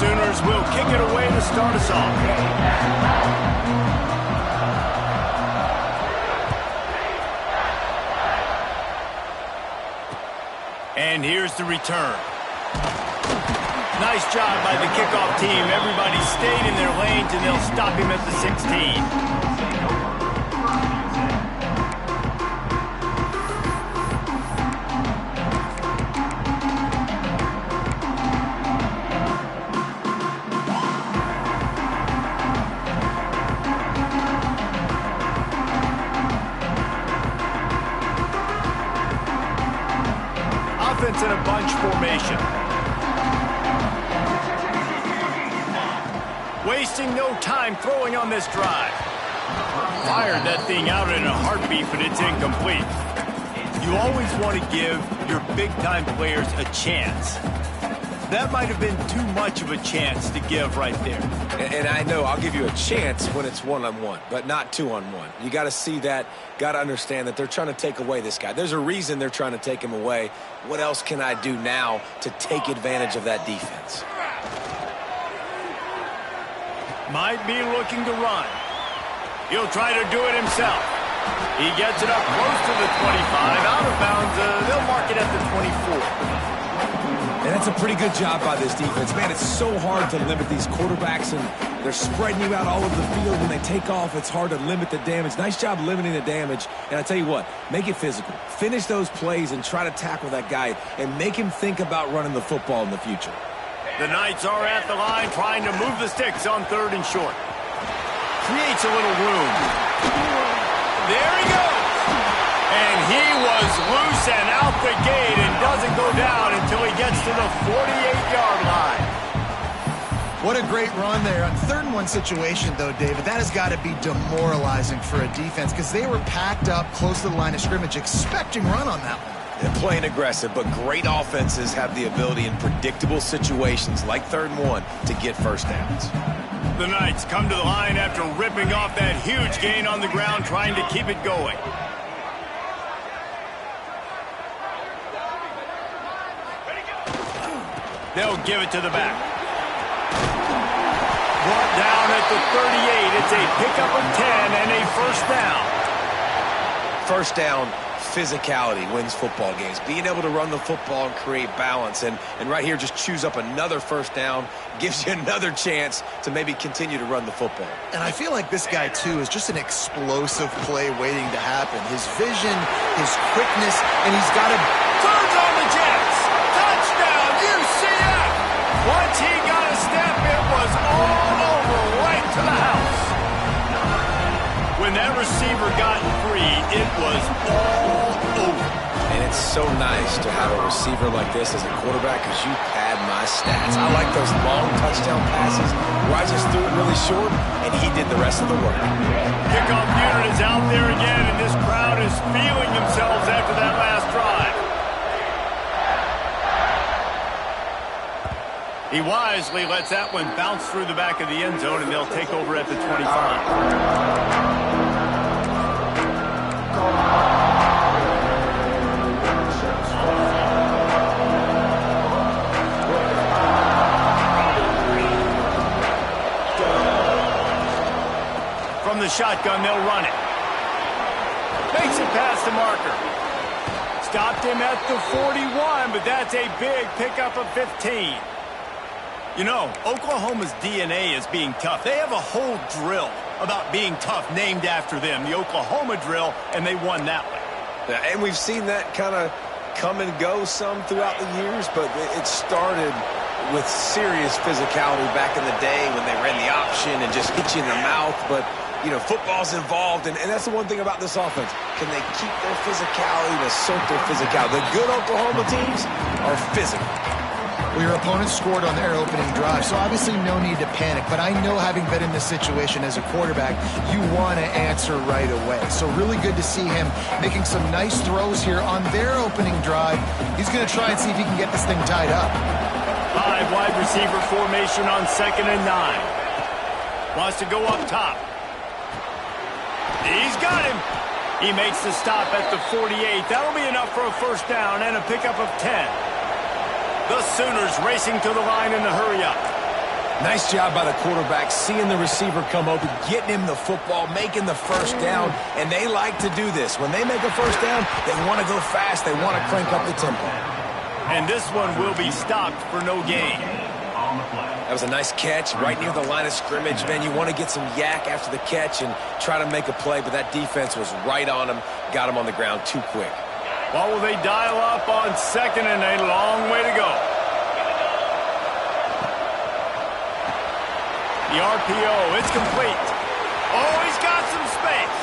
Sooners will kick it away to start us off. And here's the return. Nice job by the kickoff team. Everybody stayed in their lanes, and they'll stop him at the 16. Offense in a bunch formation. Wasting no time throwing on this drive. Fired that thing out in a heartbeat, but it's incomplete. You always want to give your big-time players a chance. That might have been too much of a chance to give right there. And I know I'll give you a chance when it's one-on-one, but not two-on-one. You got to see that, got to understand that they're trying to take away this guy. There's a reason they're trying to take him away. What else can I do now to take advantage of that defense? Might be looking to run. He'll try to do it himself. He gets it up close to the 25, out of bounds. They'll mark it at the 24. And that's a pretty good job by this defense. Man, it's so hard to limit these quarterbacks, and they're spreading you out all over the field. When they take off, it's hard to limit the damage. Nice job limiting the damage. And I tell you what, make it physical. Finish those plays and try to tackle that guy and make him think about running the football in the future. The Knights are at the line trying to move the sticks on 3rd and short. Creates a little room. There he goes. And he was loose and out the gate and doesn't go down until he gets to the 48-yard line. What a great run there. On 3rd and 1 situation, though, David, that has got to be demoralizing for a defense because they were packed up close to the line of scrimmage expecting run on that one. They're playing aggressive, but great offenses have the ability in predictable situations like 3rd and 1 to get first downs. The Knights come to the line after ripping off that huge gain on the ground, trying to keep it going. They'll give it to the back. Brought down at the 38. It's a pickup of 10 and a first down. First down, physicality wins football games. Being able to run the football and create balance. And right here, just choose up another first down, gives you another chance to maybe continue to run the football. And I feel like this guy, too, is just an explosive play waiting to happen. His vision, his quickness, and he's got a... Turns on the Jets. Touchdown, UCF. Once he got a step, it was all over, right to the house. When that receiver got free, it was all over. And it's so nice to have a receiver like this as a quarterback because you pad my stats. I like those long touchdown passes where I just threw it really short and he did the rest of the work. Kickoff unit is out there again, and this crowd is feeling themselves after that last drive. He wisely lets that one bounce through the back of the end zone, and they'll take over at the 25. From the shotgun, they'll run it. Makes it past the marker. Stopped him at the 41, but that's a big pickup of 15. You know, Oklahoma's DNA is being tough. They have a whole drill about being tough named after them, the Oklahoma drill, and they won that one. Yeah, and we've seen that kind of come and go some throughout the years, but it started with serious physicality back in the day when they ran the option and just hit you in the mouth. But, you know, football's involved, and that's the one thing about this offense. Can they keep their physicality and assert their physicality? The good Oklahoma teams are physical. Well, your opponent scored on their opening drive, so obviously no need to panic. But I know, having been in this situation as a quarterback, you want to answer right away. So really good to see him making some nice throws here on their opening drive. He's going to try and see if he can get this thing tied up. 5 wide receiver formation on 2nd and 9. Wants to go up top. He's got him. He makes the stop at the 48. That'll be enough for a first down and a pickup of 10. The Sooners racing to the line in the hurry-up. Nice job by the quarterback, seeing the receiver come open, getting him the football, making the first down, and they like to do this. When they make a first down, they want to go fast. They want to crank up the tempo. And this one will be stopped for no gain. That was a nice catch right near the line of scrimmage. Man, you want to get some yak after the catch and try to make a play, but that defense was right on him, got him on the ground too quick. What will they dial up on second and a long way to go? The RPO, it's complete. Oh, he's got some space.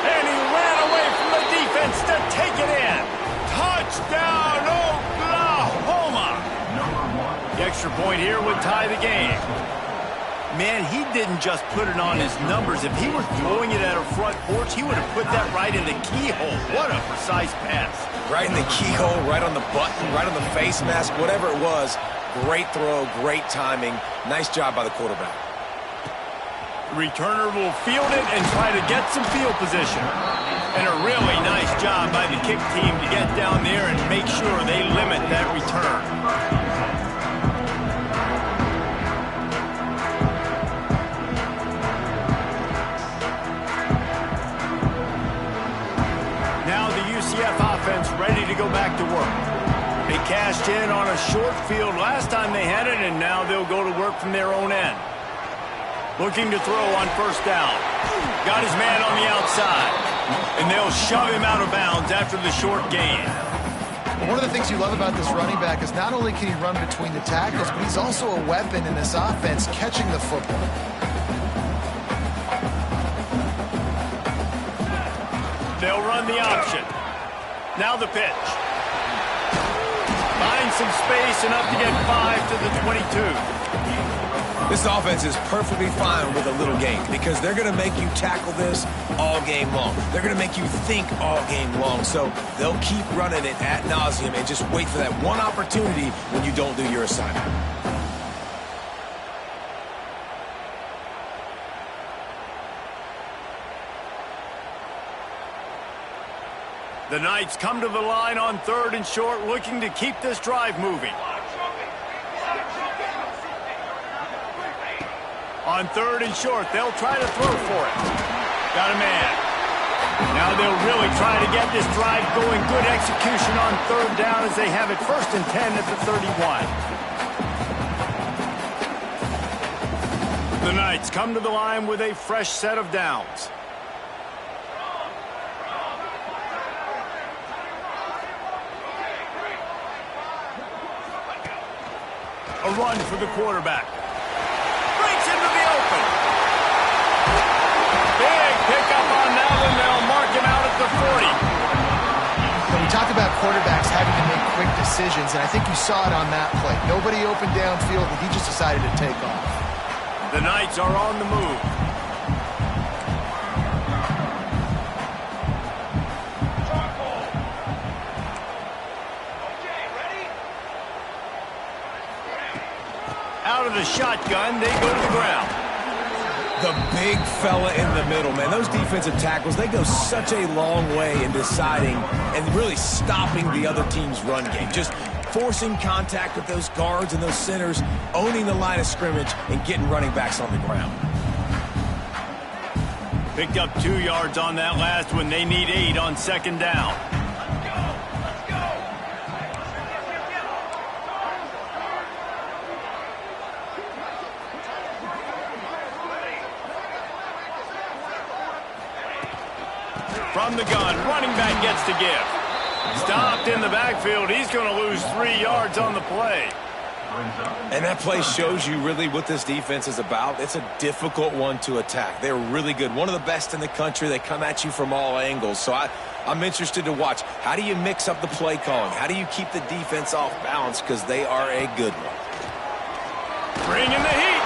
And he ran away from the defense to take it in. Touchdown, Oklahoma. The extra point here would tie the game. Man, he didn't just put it on his numbers. If he were throwing it at a front porch, he would have put that right in the keyhole. What a precise pass. Right in the keyhole, right on the button, right on the face mask, whatever it was. Great throw, great timing. Nice job by the quarterback. The returner will field it and try to get some field position. And a really nice job by the kick team to get down there and make sure they limit that return. Now the UCF offense ready to go back to work. They cashed in on a short field last time they had it, and now they'll go to work from their own end. Looking to throw on first down. Got his man on the outside. And they'll shove him out of bounds after the short gain. One of the things you love about this running back is not only can he run between the tackles, but he's also a weapon in this offense catching the football. They'll run the option. Now the pitch. Find some space, enough to get 5 to the 22. This offense is perfectly fine with a little game because they're going to make you tackle this all game long. They're going to make you think all game long. So they'll keep running it ad nauseum and just wait for that one opportunity when you don't do your assignment. The Knights come to the line on third and short, looking to keep this drive moving. On third and short, they'll try to throw for it. Got a man. Now they'll really try to get this drive going. Good execution on third down as they have it first and 10 at the 31. The Knights come to the line with a fresh set of downs. A run for the quarterback. Breaks into the open. Big pickup on that one. They'll mark him out at the 40. When we talk about quarterbacks having to make quick decisions, and I think you saw it on that play. Nobody open downfield, and he just decided to take off. The Knights are on the move. Out of the shotgun, they go to the ground. The big fella in the middle, man. Those defensive tackles, they go such a long way in deciding and really stopping the other team's run game. Just forcing contact with those guards and those centers, owning the line of scrimmage, and getting running backs on the ground. Picked up 2 yards on that last one. They need 8 on second down. From the gun, running back gets to give. Stopped in the backfield. He's going to lose 3 yards on the play. And that play shows you really what this defense is about. It's a difficult one to attack. They're really good. One of the best in the country. They come at you from all angles. So I'm interested to watch. How do you mix up the play calling? How do you keep the defense off balance? Because they are a good one. Bring in the heat.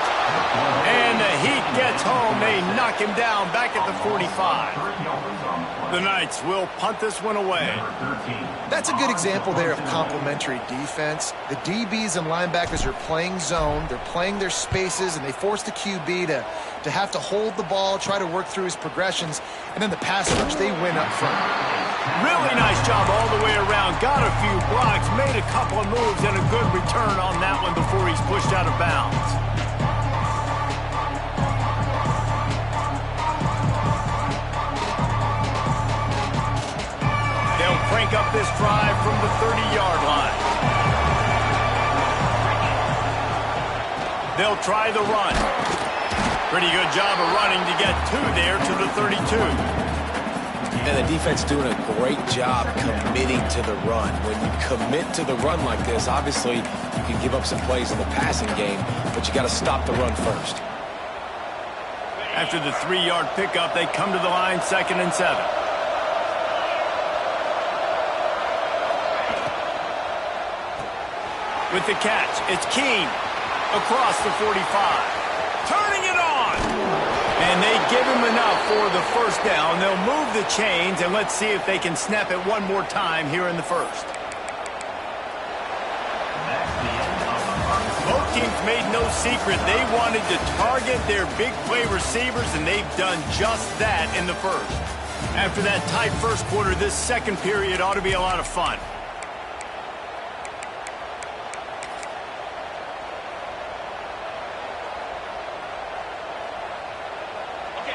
And the Heat gets home. They knock him down back at the 45. The Knights will punt this one away. That's a good example there of complementary defense. The DBs and linebackers are playing zone. They're playing their spaces, and they force the QB to have to hold the ball, try to work through his progressions, and then the pass rush, they win up front. Really nice job all the way around. Got a few blocks, made a couple of moves, and a good return on that one before he's pushed out of bounds. They'll crank up this drive from the 30-yard line. They'll try the run. Pretty good job of running to get two there to the 32. And the defense doing a great job committing to the run. When you commit to the run like this, obviously you can give up some plays in the passing game, but you got to stop the run first. After the 3-yard pickup, they come to the line 2nd and 7. With the catch, it's Keene across the 45. Turning it on! And they give him enough for the first down. They'll move the chains, and let's see if they can snap it one more time here in the first. Both teams made no secret. They wanted to target their big play receivers, and they've done just that in the first. After that tight first quarter, this second period ought to be a lot of fun.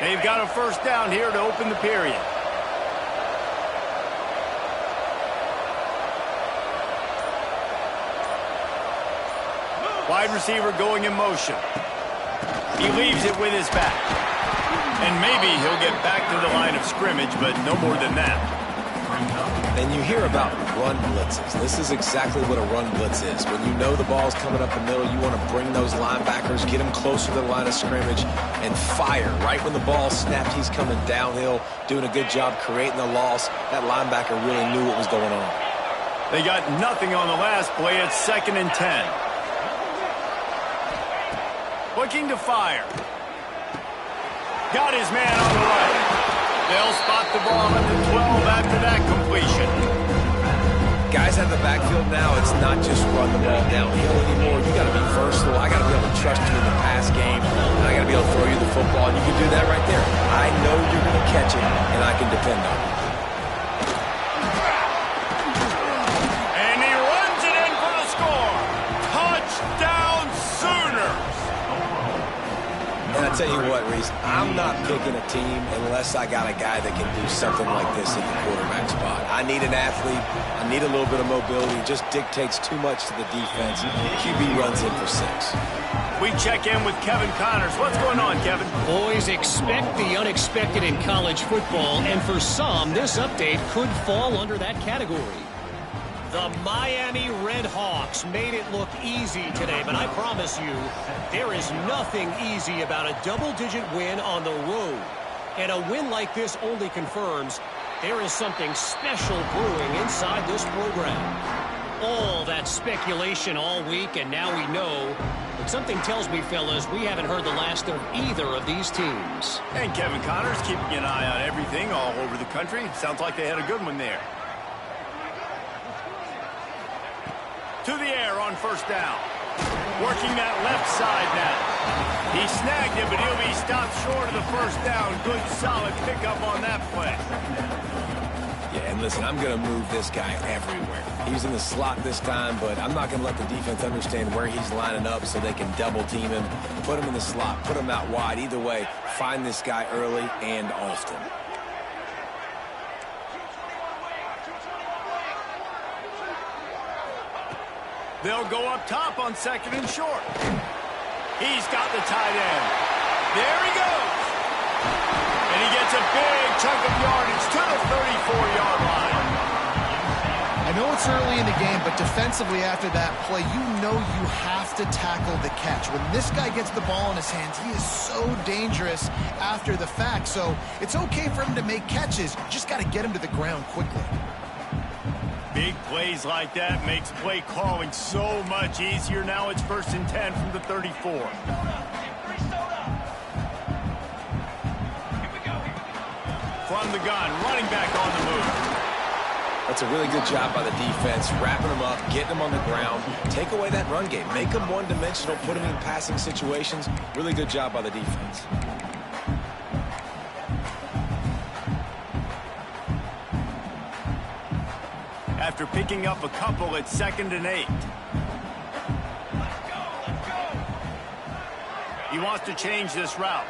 They've got a first down here to open the period. Wide receiver going in motion. He leaves it with his back. And maybe he'll get back to the line of scrimmage, but no more than that. And you hear about run blitzes. This is exactly what a run blitz is. When you know the ball's coming up the middle, you want to bring those linebackers, get them closer to the line of scrimmage, and fire. Right when the ball snapped, he's coming downhill, doing a good job creating the loss. That linebacker really knew what was going on. They got nothing on the last play. It's 2nd and 10. Looking to fire. Got his man on the right. They'll spot the ball at the 12 after that completion. Guys out of the backfield now, it's not just run the ball downhill anymore. You got to be versatile. I got to be able to trust you in the pass game. And I got to be able to throw you the football. And you can do that right there. I know you're going to catch it, and I can depend on it. And he runs it in for the score. Touchdown Sooners. And I tell you what, Reese, I'm not picking a team unless I got a guy that can do something like this at the quarterback spot. I need an athlete. I need a little bit of mobility. It just dictates too much to the defense. QB runs in for 6. We check in with Kevin Connors. What's going on, Kevin? Boys, expect the unexpected in college football, and for some, this update could fall under that category. The Miami Redhawks made it look easy today, but I promise you, there is nothing easy about a double-digit win on the road. And a win like this only confirms there is something special brewing inside this program. All that speculation all week, and now we know. But something tells me, fellas, we haven't heard the last of either of these teams. And Kevin Connors keeping an eye on everything all over the country. Sounds like they had a good one there. To the air on first down. Working that left side now. He snagged it, but he'll be stopped short of the first down. Good, solid pickup on that play. Yeah, and listen, I'm going to move this guy everywhere. He's in the slot this time, but I'm not going to let the defense understand where he's lining up so they can double team him. Put him in the slot, put him out wide. Either way, find this guy early and often. They'll go up top on 2nd and short. He's got the tight end. There he goes. And he gets a big chunk of yardage to the 34-yard line. I know it's early in the game, but defensively after that play, you know you have to tackle the catch. When this guy gets the ball in his hands, he is so dangerous after the fact. So it's okay for him to make catches. You just got to get him to the ground quickly. Big plays like that makes play calling so much easier. Now it's 1st and 10 from the 34. From the gun, running back on the move. That's a really good job by the defense, wrapping them up, getting them on the ground. Take away that run game. Make them one-dimensional, put them in passing situations. Really good job by the defense. after picking up a couple at 2nd and 8. He wants to change this route.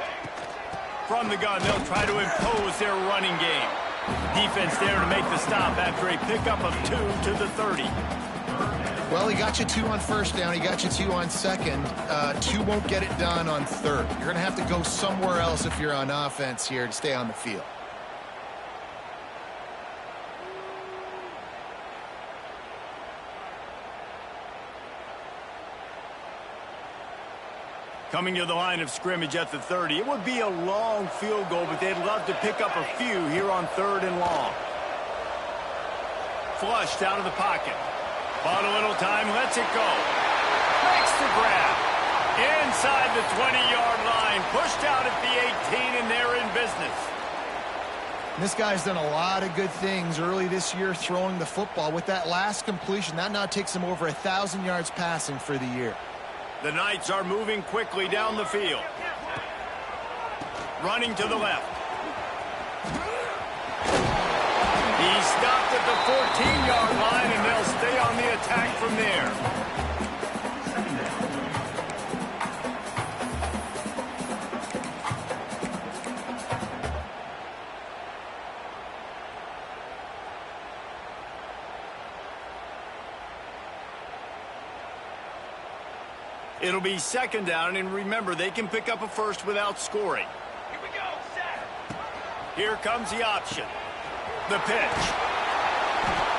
From the gun, they'll try to impose their running game. Defense there to make the stop after a pickup of 2 to the 30. Well, he got you 2 on first down. He got you 2 on second. 2 won't get it done on third. You're going to have to go somewhere else if you're on offense here to stay on the field. Coming to the line of scrimmage at the 30. It would be a long field goal, but they'd love to pick up a few here on 3rd and long. Flushed out of the pocket. Bought a little time, lets it go. Makes the grab. Inside the 20-yard line. Pushed out at the 18, and they're in business. This guy's done a lot of good things early this year throwing the football. With that last completion, that now takes him over 1,000 yards passing for the year. The Knights are moving quickly down the field. Running to the left. He's stopped at the 14-yard line, and they'll stay on the attack from there. It'll be 2nd down, and remember, they can pick up a first without scoring. Here we go, set. Here comes the option. The pitch.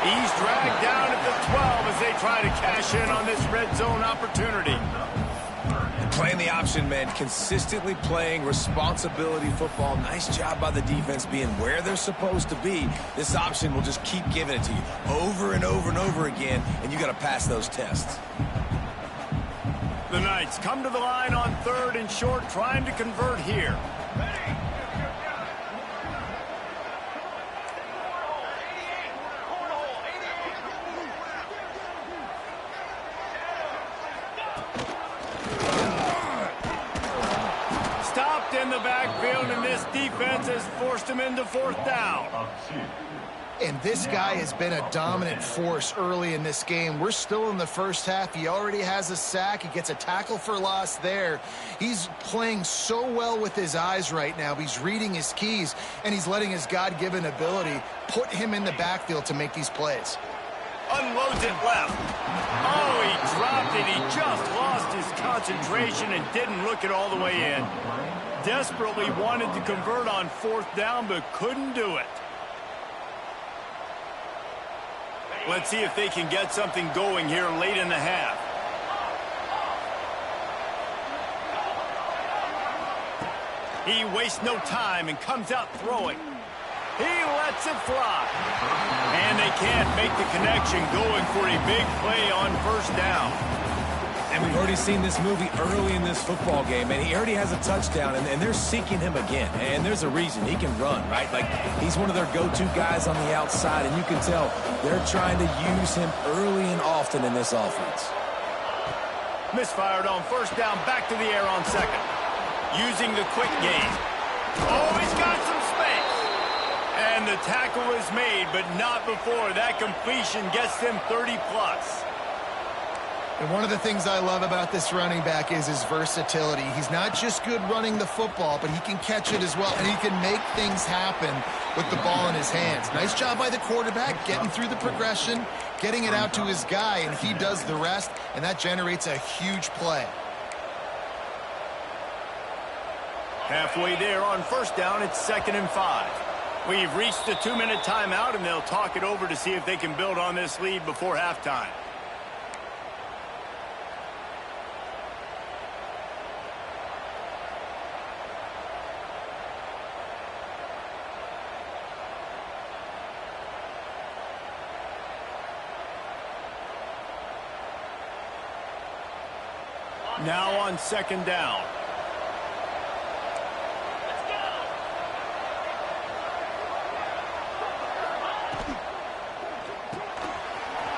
He's dragged down at the 12 as they try to cash in on this red zone opportunity. Playing the option, man. Consistently playing responsibility football. Nice job by the defense being where they're supposed to be. This option will just keep giving it to you over and over and over again, and you got to pass those tests. The Knights come to the line on 3rd and short, trying to convert here. Stopped in the backfield, and this defense has forced him into 4th down. And this guy has been a dominant force early in this game. We're still in the first half. He already has a sack. He gets a tackle for loss there. He's playing so well with his eyes right now. He's reading his keys, and he's letting his God-given ability put him in the backfield to make these plays. Unloads it left. Oh, he dropped it. He just lost his concentration and didn't look it all the way in. Desperately wanted to convert on 4th down, but couldn't do it. Let's see if they can get something going here late in the half. He wastes no time and comes out throwing. He lets it fly. And they can't make the connection, going for a big play on 1st down. And we've already seen this movie early in this football game, and he already has a touchdown, and they're seeking him again. And there's a reason. He can run, right? Like, he's one of their go-to guys on the outside, and you can tell they're trying to use him early and often in this offense. Misfired on 1st down, back to the air on 2nd. Using the quick game. Oh, he's got some space. And the tackle is made, but not before that completion gets them 30-plus. And one of the things I love about this running back is his versatility. He's not just good running the football, but he can catch it as well, and he can make things happen with the ball in his hands. Nice job by the quarterback, getting through the progression, getting it out to his guy, and he does the rest, and that generates a huge play. Halfway there on 1st down, it's 2nd and 5. We've reached the 2-minute timeout, and they'll talk it over to see if they can build on this lead before halftime. Now on 2nd down.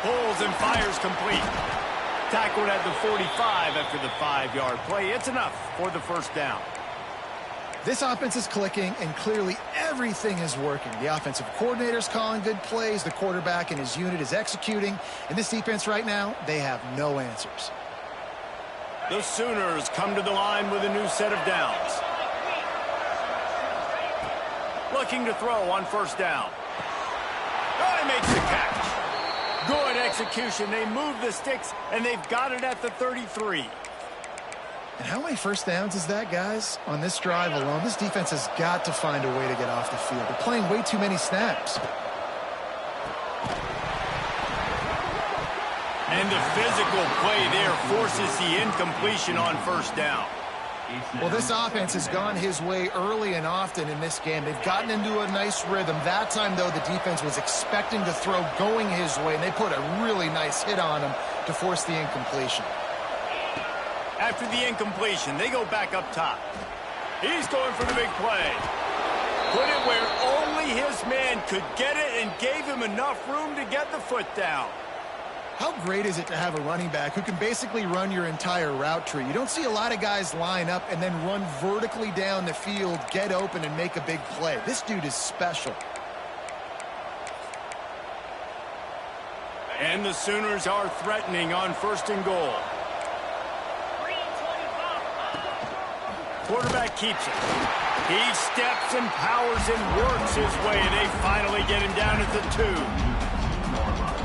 Pulls and fires complete. Tackled at the 45 after the 5-yard play. It's enough for the 1st down. This offense is clicking, and clearly everything is working. The offensive coordinator's calling good plays. The quarterback and his unit is executing. And this defense right now, they have no answers. The Sooners come to the line with a new set of downs. Looking to throw on first down. Oh, he makes the catch. Good execution. They move the sticks, and they've got it at the 33. And how many first downs is that, guys? On this drive alone, this defense has got to find a way to get off the field. They're playing way too many snaps. And the physical play there forces the incompletion on first down. Well, this offense has gone his way early and often in this game. They've gotten into a nice rhythm. That time, though, the defense was expecting the throw going his way, and they put a really nice hit on him to force the incompletion. After the incompletion, they go back up top. He's going for the big play. Put it where only his man could get it and gave him enough room to get the foot down. How great is it to have a running back who can basically run your entire route tree? You don't see a lot of guys line up and then run vertically down the field, get open, and make a big play. This dude is special. And the Sooners are threatening on first and goal. Quarterback keeps it. He steps and powers and works his way, and they finally get him down at the 2.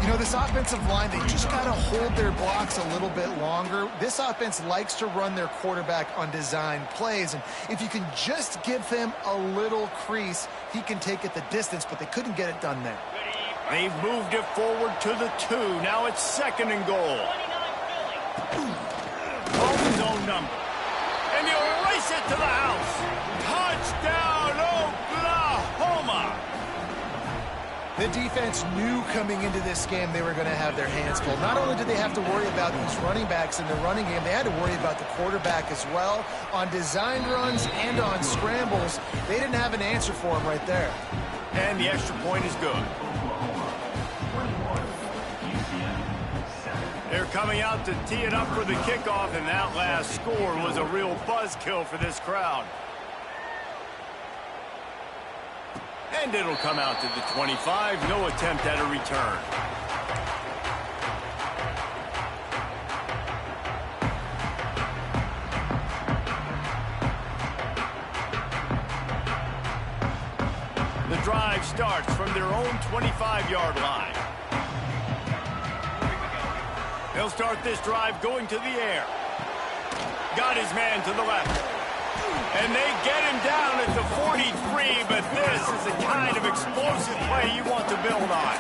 You know, this offensive line, they just got to hold their blocks a little bit longer. This offense likes to run their quarterback on design plays, and if you can just give him a little crease, he can take it the distance, but they couldn't get it done there. They've moved it forward to the 2. Now it's second and goal. Call his own number. And he'll race it to the house. Touchdown, Oklahoma! The defense knew coming into this game they were going to have their hands full. Not only did they have to worry about these running backs in the running game, they had to worry about the quarterback as well. On design runs and on scrambles, they didn't have an answer for him right there. And the extra point is good. They're coming out to tee it up for the kickoff, and that last score was a real buzzkill for this crowd. And it'll come out to the 25. No attempt at a return. The drive starts from their own 25-yard line. They'll start this drive going to the air. Got his man to the left. And they get him down at the 43, but this is the kind of explosive play you want to build on.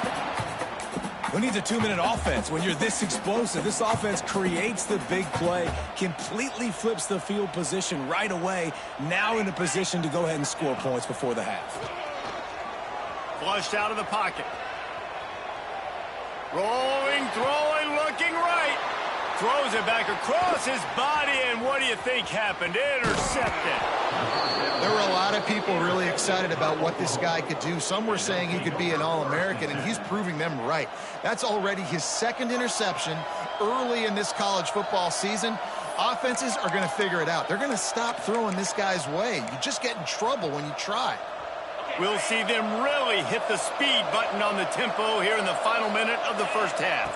Who needs a 2-minute offense when you're this explosive? This offense creates the big play, completely flips the field position right away, now in a position to go ahead and score points before the half. Flushed out of the pocket. Rolling, throwing, looking right. Throws it back across his body, and what do you think happened? Intercepted. There were a lot of people really excited about what this guy could do. Some were saying he could be an All-American, and he's proving them right. That's already his second interception early in this college football season. Offenses are going to figure it out. They're going to stop throwing this guy's way. You just get in trouble when you try. We'll see them really hit the speed button on the tempo here in the final minute of the first half.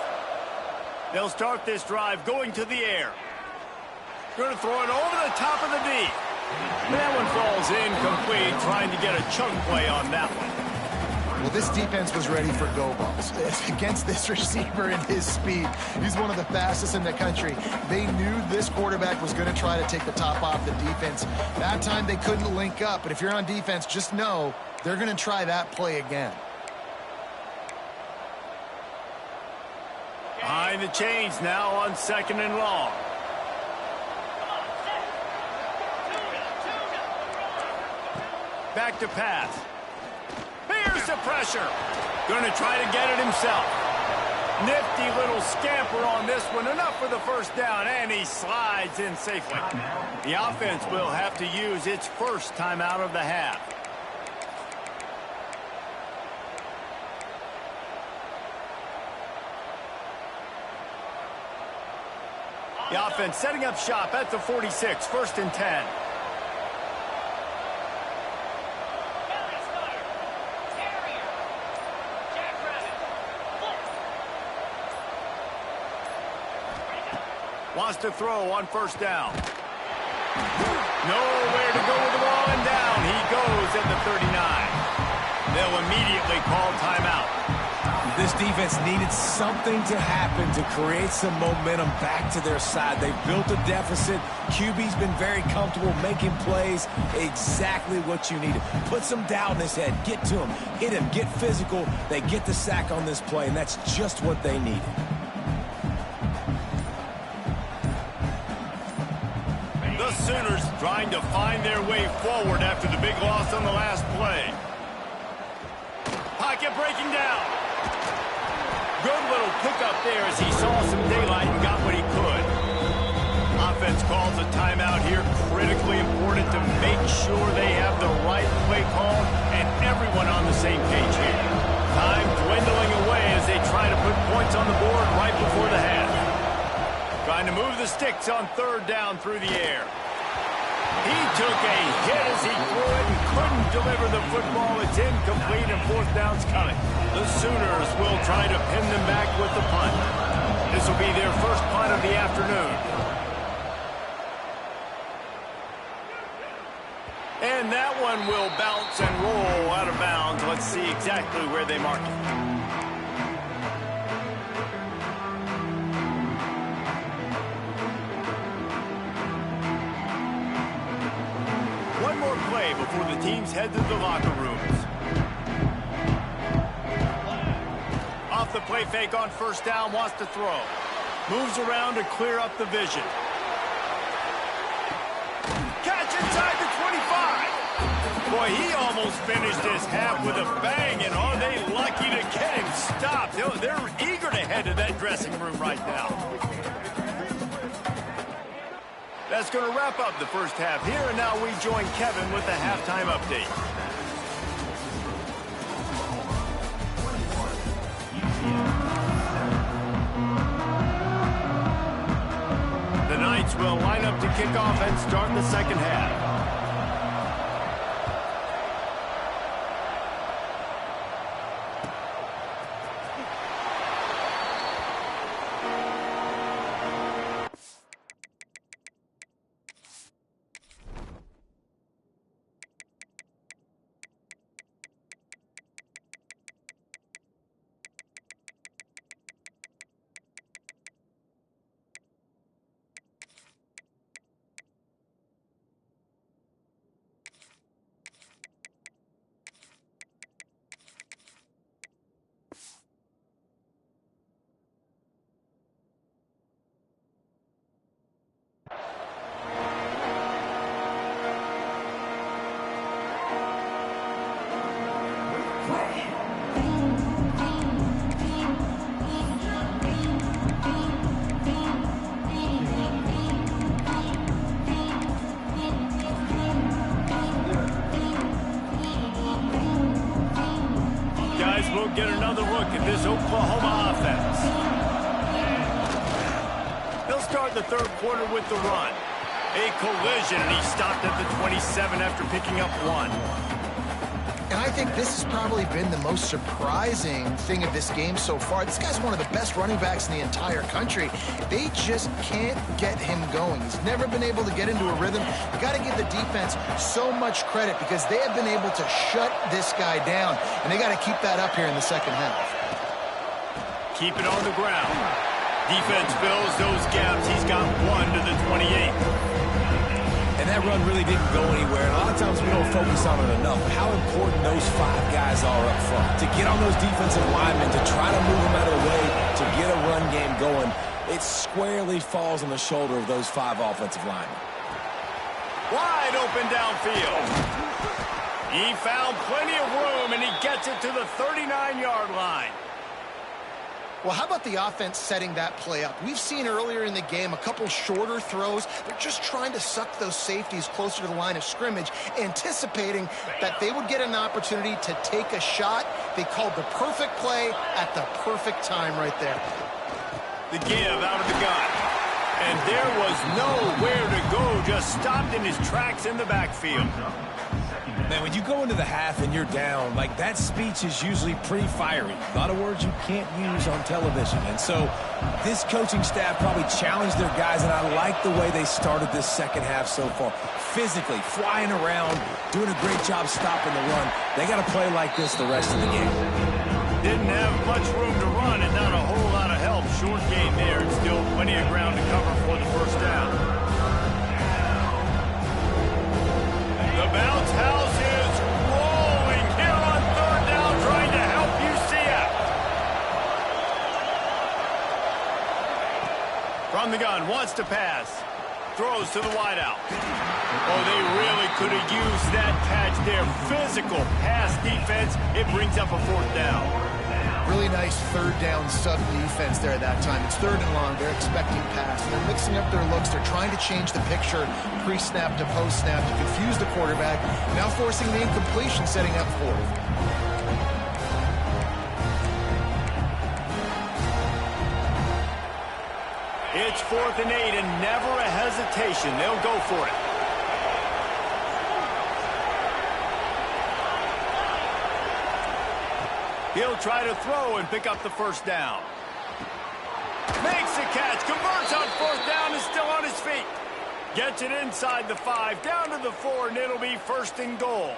They'll start this drive going to the air. Going to throw it over the top of the D. That one falls incomplete, trying to get a chunk play on that one. Well, this defense was ready for go balls. Against this receiver and his speed, he's one of the fastest in the country. They knew this quarterback was going to try to take the top off the defense. That time they couldn't link up, but if you're on defense, just know they're going to try that play again. Behind the chains now on second and long. Back to pass. Here's the pressure. Going to try to get it himself. Nifty little scamper on this one. Enough for the first down, and he slides in safely. The offense will have to use its first timeout of the half. The offense setting up shop at the 46, first and 10. Wants to throw on first down. Nowhere to go with the ball, and down he goes at the 39. They'll immediately call timeout. This defense needed something to happen to create some momentum back to their side. They've built a deficit. QB's been very comfortable making plays. Exactly what you needed. Put some doubt in his head. Get to him. Hit him. Get physical. They get the sack on this play, and that's just what they needed. The Sooners trying to find their way forward after the big loss on the last play. Pocket breaking down. Good little pickup there as he saw some daylight and got what he could. Offense calls a timeout here. Critically important to make sure they have the right play call and everyone on the same page here. Time dwindling away as they try to put points on the board right before the half. Trying to move the sticks on third down through the air. He took a hit as he threw it and couldn't deliver the football. It's incomplete and fourth down's coming. The Sooners will try to pin them back with the punt. This will be their first punt of the afternoon. And that one will bounce and roll out of bounds. Let's see exactly where they mark it. One more play before the teams head to the locker rooms. Off the play fake on first down, wants to throw. Moves around to clear up the vision. Catch inside the 25. Boy, he almost finished his half with a bang, and are they lucky to get him stopped. They're eager to head to that dressing room right now. That's going to wrap up the first half here, and now we join Kevin with the halftime update. The Knights will line up to kick off and start the second half. We'll get another look at this Oklahoma offense. They'll start the third quarter with the run. A collision, and he stopped at the 27 after picking up one. And I think this has probably been the most surprising thing of this game so far. This guy's one of the best running backs in the entire country. They just can't get him going. He's never been able to get into a rhythm. You got to give the defense so much credit because they have been able to shut this guy down, and they got to keep that up here in the second half. Keep it on the ground. Defense fills those gaps. He's got one to the 28. And that run really didn't go anywhere. And a lot of times we don't focus on it enough. How important those five guys are up front. To get on those defensive linemen, to try to move them out of the way, to get a run game going, it squarely falls on the shoulder of those five offensive linemen. Wide open downfield. He found plenty of room, and he gets it to the 39-yard line. Well, how about the offense setting that play up? We've seen earlier in the game a couple shorter throws. They're just trying to suck those safeties closer to the line of scrimmage, anticipating that they would get an opportunity to take a shot. They called the perfect play at the perfect time right there. The give out of the gun. And there was nowhere to go just stopped in his tracks in the backfield. Man, when you go into the half and you're down, like, that speech is usually pretty fiery. A lot of words you can't use on television. And so this coaching staff probably challenged their guys, and I like the way they started this second half so far. Physically, flying around, doing a great job stopping the run. They got to play like this the rest of the game. Didn't have much room to run and not a whole lot of help. Short game there, and still plenty of ground to cover for the first down. The bounce house is rolling here on third down, trying to help UCF. From the gun, wants to pass. Throws to the wideout. Oh, they really could have used that catch there. Physical pass defense. It brings up a fourth down. Really nice third down sub defense there at that time. It's third and long. They're expecting pass. They're mixing up their looks. They're trying to change the picture pre-snap to post-snap to confuse the quarterback. Now forcing the incompletion, setting up fourth. It's 4th and 8 and never a hesitation. They'll go for it. He'll try to throw and pick up the first down. Makes the catch, converts on 4th down, is still on his feet. Gets it inside the 5, down to the 4, and it'll be 1st and goal.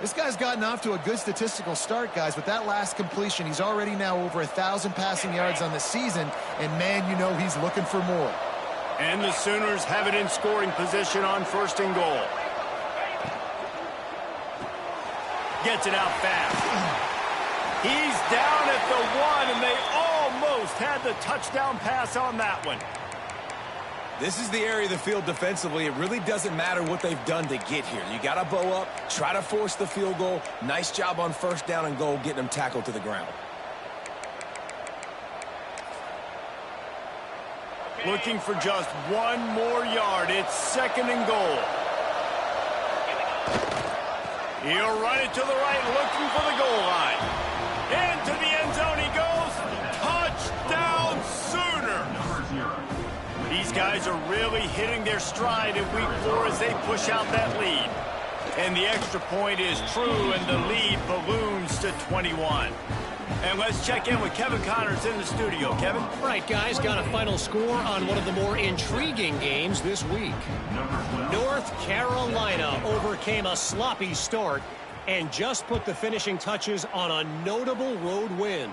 This guy's gotten off to a good statistical start, guys. With that last completion, he's already now over 1,000 passing yards on the season, and man, you know he's looking for more. And the Sooners have it in scoring position on 1st and goal. Gets it out fast. He's down at the 1, and they almost had the touchdown pass on that one. This is the area of the field defensively. It really doesn't matter what they've done to get here. You got to bow up, try to force the field goal. Nice job on 1st down and goal, getting them tackled to the ground. Looking for just 1 more yard. It's 2nd and goal. He'll run it to the right, looking for the goal line. Into the end zone he goes. Touchdown, Sooner. These guys are really hitting their stride in week 4 as they push out that lead. And the extra point is true, and the lead balloons to 21. And let's check in with Kevin Connors in the studio. Kevin? Right, guys, got a final score on one of the more intriguing games this week. North Carolina overcame a sloppy start and just put the finishing touches on a notable road win.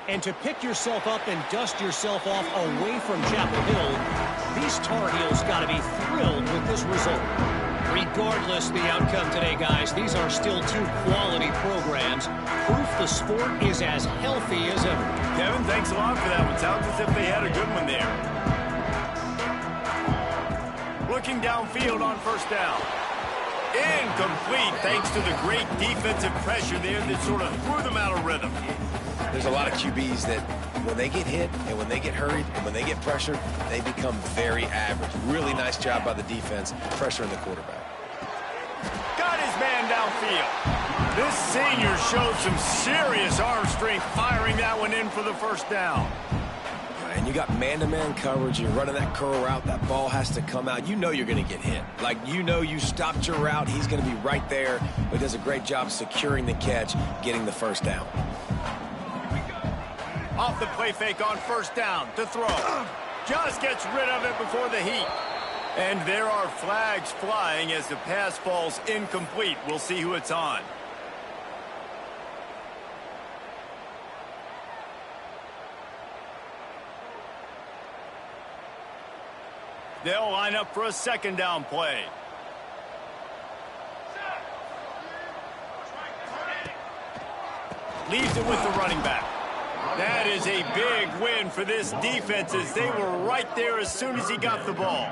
And to pick yourself up and dust yourself off away from Chapel Hill, these Tar Heels got to be thrilled with this result. Regardless the outcome today, guys, these are still 2 quality programs. Proof the sport is as healthy as ever. Kevin, thanks a lot for that one. Sounds as if they had a good one there. Looking downfield on 1st down. Incomplete thanks to the great defensive pressure there that sort of threw them out of rhythm. There's a lot of QBs that when they get hit and when they get hurried and when they get pressured, they become very average. Really nice job by the defense, pressuring the quarterback. Got his man downfield. This senior showed some serious arm strength firing that one in for the 1st down. And you got man-to-man coverage. You're running that curl route. That ball has to come out. You know you're going to get hit. Like, you know you stopped your route. He's going to be right there. But he does a great job securing the catch, getting the 1st down. Off the play fake on 1st down to throw. Just gets rid of it before the heat. And there are flags flying as the pass falls incomplete. We'll see who it's on. They'll line up for a 2nd down play. Leaves it with the running back. That is a big win for this defense as they were right there as soon as he got the ball.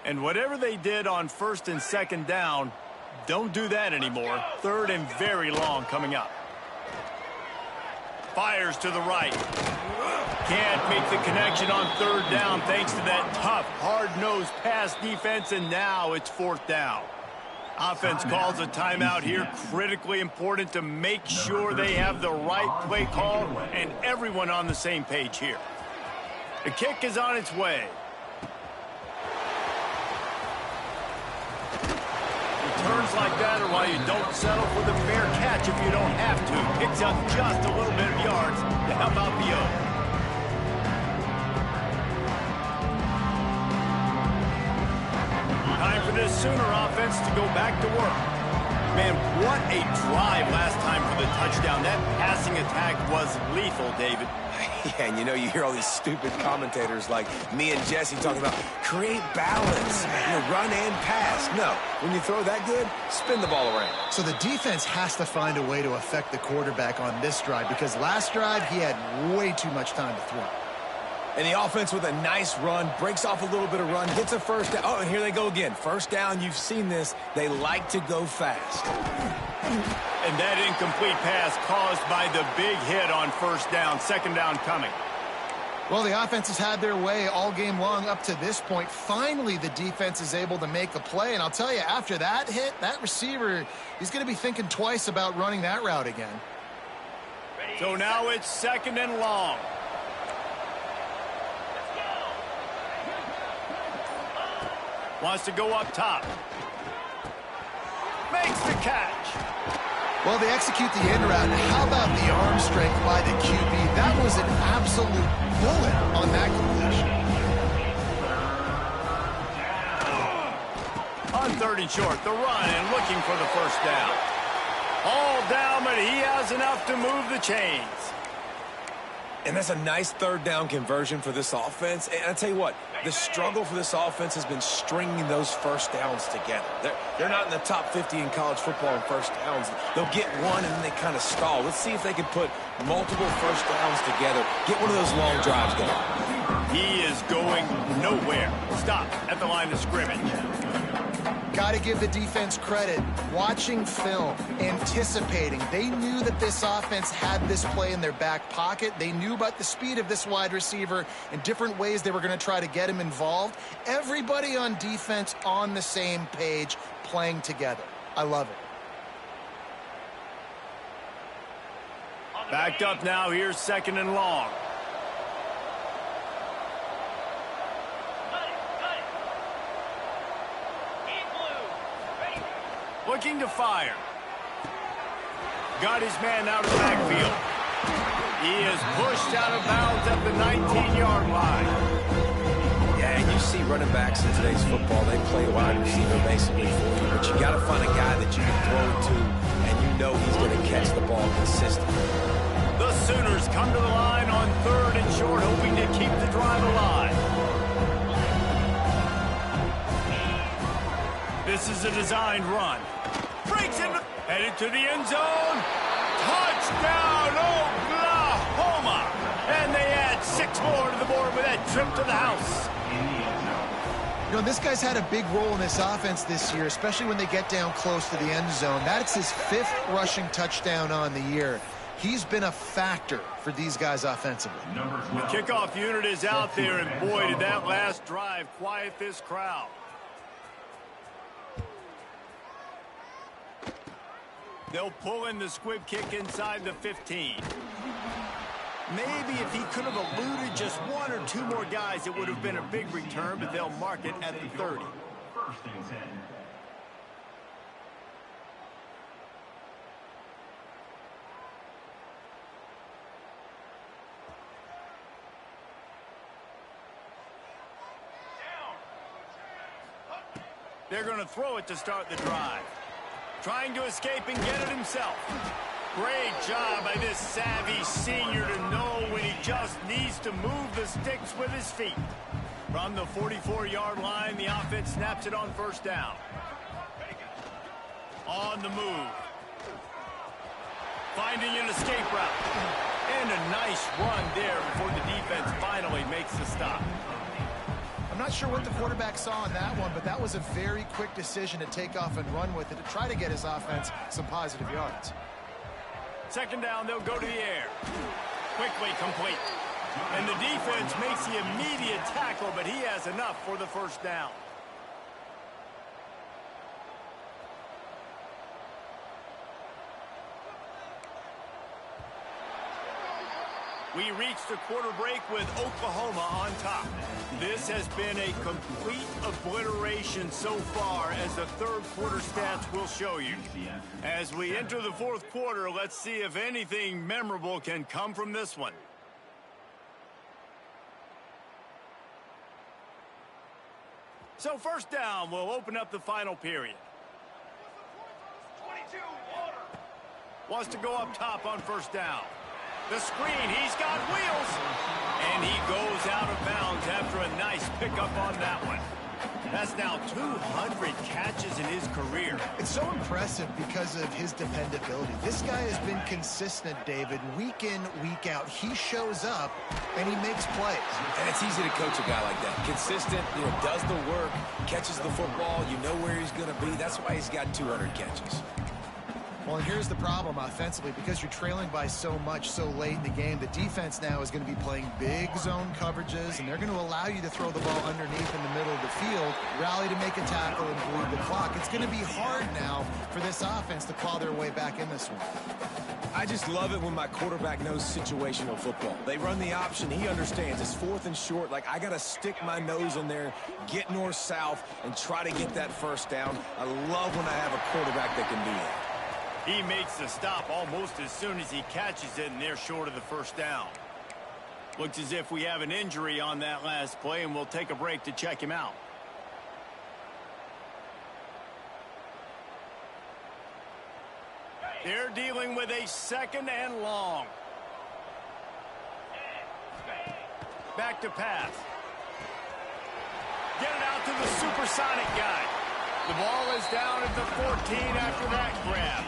And whatever they did on 1st and 2nd down, don't do that anymore. 3rd and very long coming up. Fires to the right. Can't make the connection on 3rd down thanks to that tough, hard-nosed pass defense, and now it's 4th down. Offense calls a timeout here. Critically important to make sure they have the right play call and everyone on the same page here. The kick is on its way. Returns like that are why you don't settle for the fair catch if you don't have to. Picks up just a little bit of yards to help out the O. Time for this Sooner offense to go back to work. Man, what a drive last time for the touchdown. That passing attack was lethal, David. Yeah, and you hear all these stupid commentators like me and Jesse talking about create balance, run and pass. No, when you throw that good, spin the ball around. So the defense has to find a way to affect the quarterback on this drive because last drive he had way too much time to throw. And the offense with a nice run, breaks off a little bit of run, gets a first down. Oh, and here they go again. First down, you've seen this. They like to go fast. And that incomplete pass caused by the big hit on first down. Second down coming. Well, the offense has had their way all game long up to this point. Finally, the defense is able to make a play. And I'll tell you, after that hit, that receiver, he's going to be thinking twice about running that route again. So now it's second and long. Wants to go up top. Makes the catch. Well, they execute the in route. How about the arm strength by the QB? That was an absolute bullet on that completion. On third and short, the run and looking for the first down. All down, but he has enough to move the chains. And that's a nice third down conversion for this offense. And I tell you what, the struggle for this offense has been stringing those first downs together. They're not in the top 50 in college football in first downs. They'll get one and then they kind of stall. Let's see if they can put multiple first downs together. Get one of those long drives going. He is going nowhere. Stop at the line of scrimmage. Got to give the defense credit. Watching film, anticipating. They knew that this offense had this play in their back pocket. They knew about the speed of this wide receiver and different ways they were going to try to get him involved. Everybody on defense on the same page, playing together. I love it. Backed up now. Here's second and long. Looking to fire. Got his man out of the backfield. He is pushed out of bounds at the 19-yard line. Yeah, and you see running backs in today's football, they play wide receiver basically for you. But you got to find a guy that you can throw it to, and you know he's going to catch the ball consistently. The Sooners come to the line on third and short, hoping to keep the drive alive. This is a designed run. Breaks him, headed to the end zone. Touchdown, Oklahoma! And they add 6 more to the board with that trip to the house. This guy's had a big role in this offense this year, especially when they get down close to the end zone. That's his 5th rushing touchdown on the year. He's been a factor for these guys offensively. The kickoff unit is out there, and boy, did that last drive quiet this crowd. They'll pull in the squib kick inside the 15. Maybe if he could have eluded just 1 or 2 more guys, it would have been a big return, but they'll mark it at the 30. First and 10. They're going to throw it to start the drive. Trying to escape and get it himself. Great job by this savvy senior to know when he just needs to move the sticks with his feet. From the 44-yard line, the offense snaps it on first down. On the move. Finding an escape route. And a nice run there before the defense finally makes the stop. I'm not sure what the quarterback saw in that one, but that was a very quick decision to take off and run with it to try to get his offense some positive yards. Second down, they'll go to the air. Quickly complete. And the defense makes the immediate tackle, but he has enough for the first down. We reached the quarter break with Oklahoma on top. This has been a complete obliteration so far, as the third quarter stats will show you. As we enter the fourth quarter, let's see if anything memorable can come from this one. So first down, we'll open up the final period. 22, wants to go up top on first down. The screen, he's got wheels. And he goes out of bounds after a nice pickup on that one. That's now 200 catches in his career. It's so impressive because of his dependability. This guy has been consistent, David, week in, week out. He shows up, and he makes plays. And it's easy to coach a guy like that. Consistent, does the work, catches the football, you know where he's going to be. That's why he's got 200 catches. Well, and here's the problem offensively. Because you're trailing by so much so late in the game, the defense now is going to be playing big zone coverages, and they're going to allow you to throw the ball underneath in the middle of the field, rally to make a tackle, and bleed the clock. It's going to be hard now for this offense to claw their way back in this one. I just love it when my quarterback knows situational football. They run the option. He understands. It's fourth and short. Like, I got to stick my nose in there, get north-south, and try to get that first down. I love when I have a quarterback that can do that. He makes the stop almost as soon as he catches it, and they're short of the first down. Looks as if we have an injury on that last play, and we'll take a break to check him out. They're dealing with a second and long. Back to pass. Get it out to the supersonic guy. The ball is down at the 14 after that grab.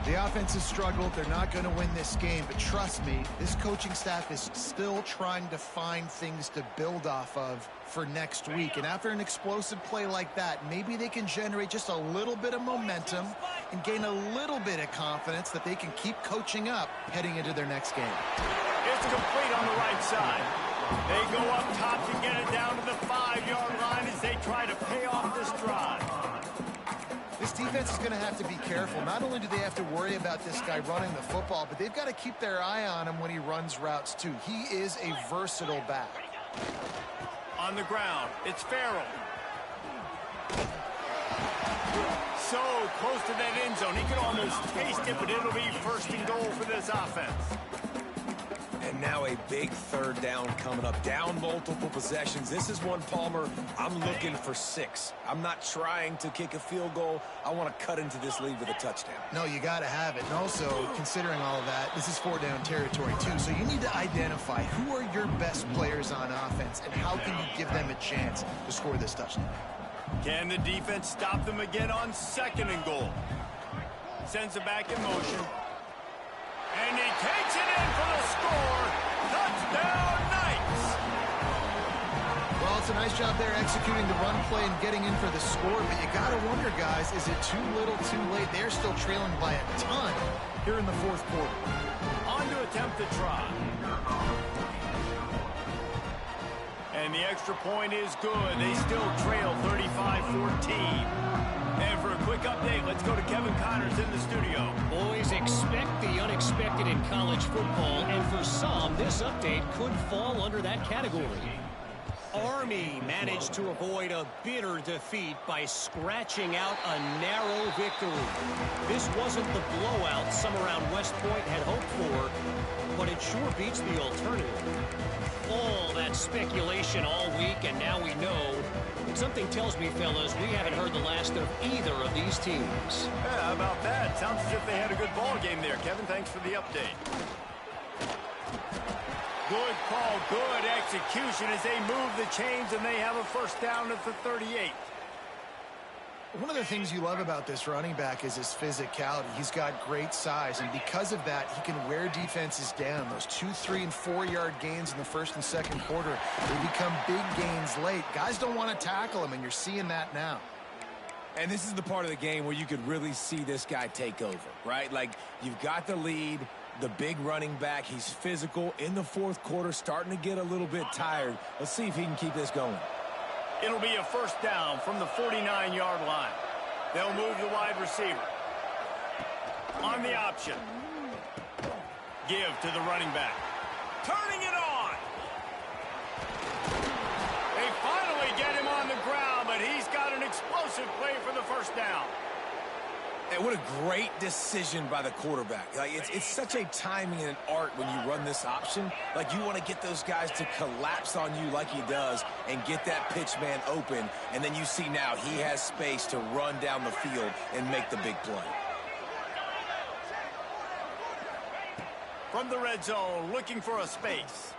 The offense has struggled. They're not going to win this game. But trust me, this coaching staff is still trying to find things to build off of for next week. And after an explosive play like that, maybe they can generate just a little bit of momentum and gain a little bit of confidence that they can keep coaching up heading into their next game. It's complete on the right side. They go up top to get it down to the 5-yard line as they try to pay off this drive. This defense is going to have to be careful. Not only do they have to worry about this guy running the football, but they've got to keep their eye on him when he runs routes too. He is a versatile back. On the ground, it's Farrell. So close to that end zone. He could almost taste it, but it'll be first and goal for this offense. And now a big third down coming up. Down multiple possessions. This is one, Palmer, I'm looking for 6. I'm not trying to kick a field goal. I want to cut into this lead with a touchdown. No, you got to have it. And also, considering all of that, this is 4-down territory too. So you need to identify who are your best players on offense and how can you give them a chance to score this touchdown. Can the defense stop them again on second and goal? Sends it back in motion. And he takes it in for the score. Touchdown, Knights! Well, it's a nice job there executing the run play and getting in for the score, but you got to wonder, guys, is it too little, too late? They're still trailing by a ton here in the fourth quarter. On to attempt the try. And the extra point is good. They still trail 35-14. And for a quick update, let's go to Kevin Connors in the studio. Boys, expect the unexpected in college football, and for some, this update could fall under that category. Army managed to avoid a bitter defeat by scratching out a narrow victory. This wasn't the blowout some around West Point had hoped for, but it sure beats the alternative. All that speculation all week, and now we know. Something tells me, fellas, we haven't heard the last of either of these teams. Yeah, how about that? Sounds as if they had a good ball game there. Kevin, thanks for the update. Good call, good execution as they move the chains, and they have a first down at the 38. One of the things you love about this running back is his physicality. He's got great size, and because of that, he can wear defenses down. Those 2-, 3-, and 4-yard gains in the first and second quarter, they become big gains late. Guys don't want to tackle him, and you're seeing that now. And this is the part of the game where you could really see this guy take over, right? Like, you've got the lead, the big running back. He's physical in the fourth quarter, starting to get a little bit tired. Let's see if he can keep this going. It'll be a first down from the 49-yard line. They'll move the wide receiver. On the option. give to the running back. Turning it on. They finally get him on the ground, but he's got an explosive play for the first down. And what a great decision by the quarterback. Like it's such a timing and an art when you run this option. Like you want to get those guys to collapse on you like he does and get that pitch man open. And then you see now he has space to run down the field and make the big play. From the red zone, looking for a space.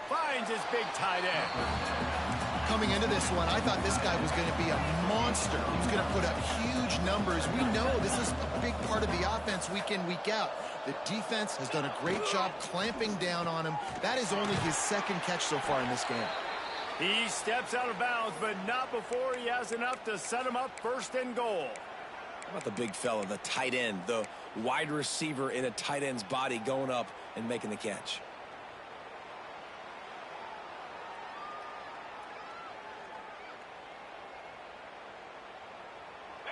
Finds his big tight end. Coming into this one, I thought this guy was going to be a monster. He was going to put up huge numbers. We know this is a big part of the offense week in, week out. The defense has done a great job clamping down on him. That is only his second catch so far in this game. He steps out of bounds, but not before he has enough to set him up first and goal. How about the big fella, the tight end, the wide receiver in a tight end's body going up and making the catch?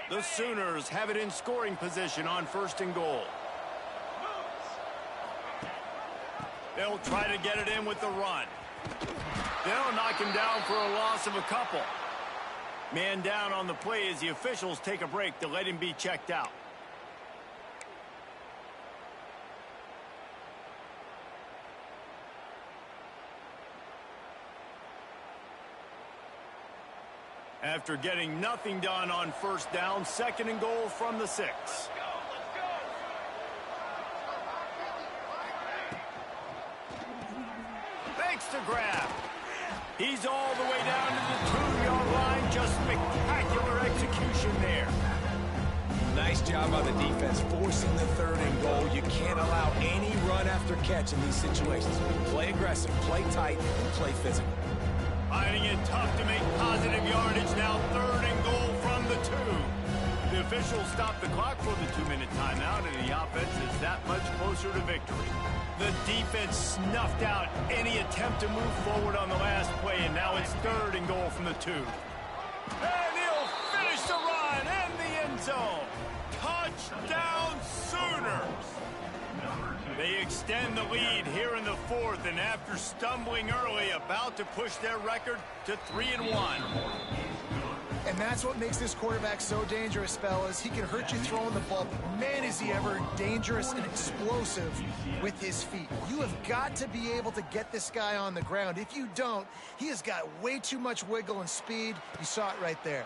The Sooners have it in scoring position on first and goal. They'll try to get it in with the run. They'll knock him down for a loss of a couple. Man down on the play as the officials take a break to let him be checked out. After getting nothing done on first down, second and goal from the 6. Fakes to grab. He's all the way down to the 2-yard line. Just spectacular execution there. Nice job by the defense forcing the third and goal. You can't allow any run after catch in these situations. Play aggressive, play tight, and play physical. Finding it tough to make positive yardage now. Third and goal from the 2. The officials stop the clock for the 2-minute timeout, and the offense is that much closer to victory. The defense snuffed out any attempt to move forward on the last play, and now it's third and goal from the 2. And he'll finish the run in the end zone. Touchdown Sooners! They extend the lead here in the 4th, and after stumbling early, about to push their record to 3-1. And that's what makes this quarterback so dangerous, fellas. He can hurt you throwing the ball, but man, is he ever dangerous and explosive with his feet. You have got to be able to get this guy on the ground. If you don't, he has got way too much wiggle and speed. You saw it right there.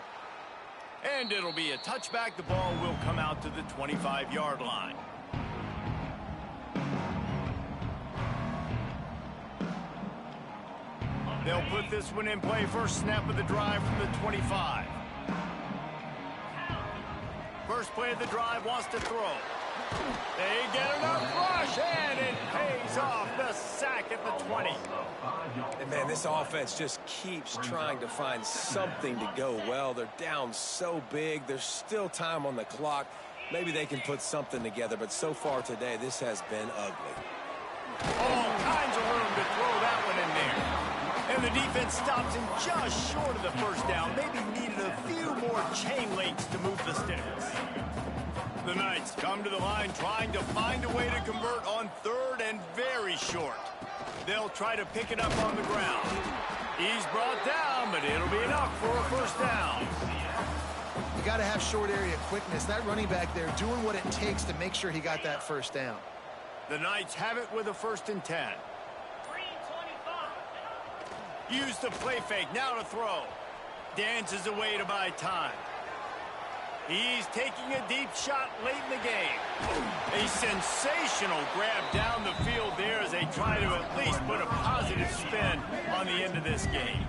And it'll be a touchback. The ball will come out to the 25-yard line. They'll put this one in play. First snap of the drive from the 25. First play of the drive, wants to throw. They get enough rush, and it pays off. The sack at the 20. And man, this offense just keeps trying to find something to go well. They're down so big. There's still time on the clock. Maybe they can put something together, but so far today, this has been ugly. All kinds of room to throw that one in there. And the defense stops him just short of the first down. Maybe needed a few more chain links to move the sticks. The Knights come to the line trying to find a way to convert on third and very short. They'll try to pick it up on the ground. He's brought down, but it'll be enough for a first down. You got to have short area quickness. That running back there doing what it takes to make sure he got that first down. The Knights have it with a 1st and 10. Use the play fake, now to throw. Dances away to buy time. He's taking a deep shot late in the game. A sensational grab down the field there as they try to at least put a positive spin on the end of this game.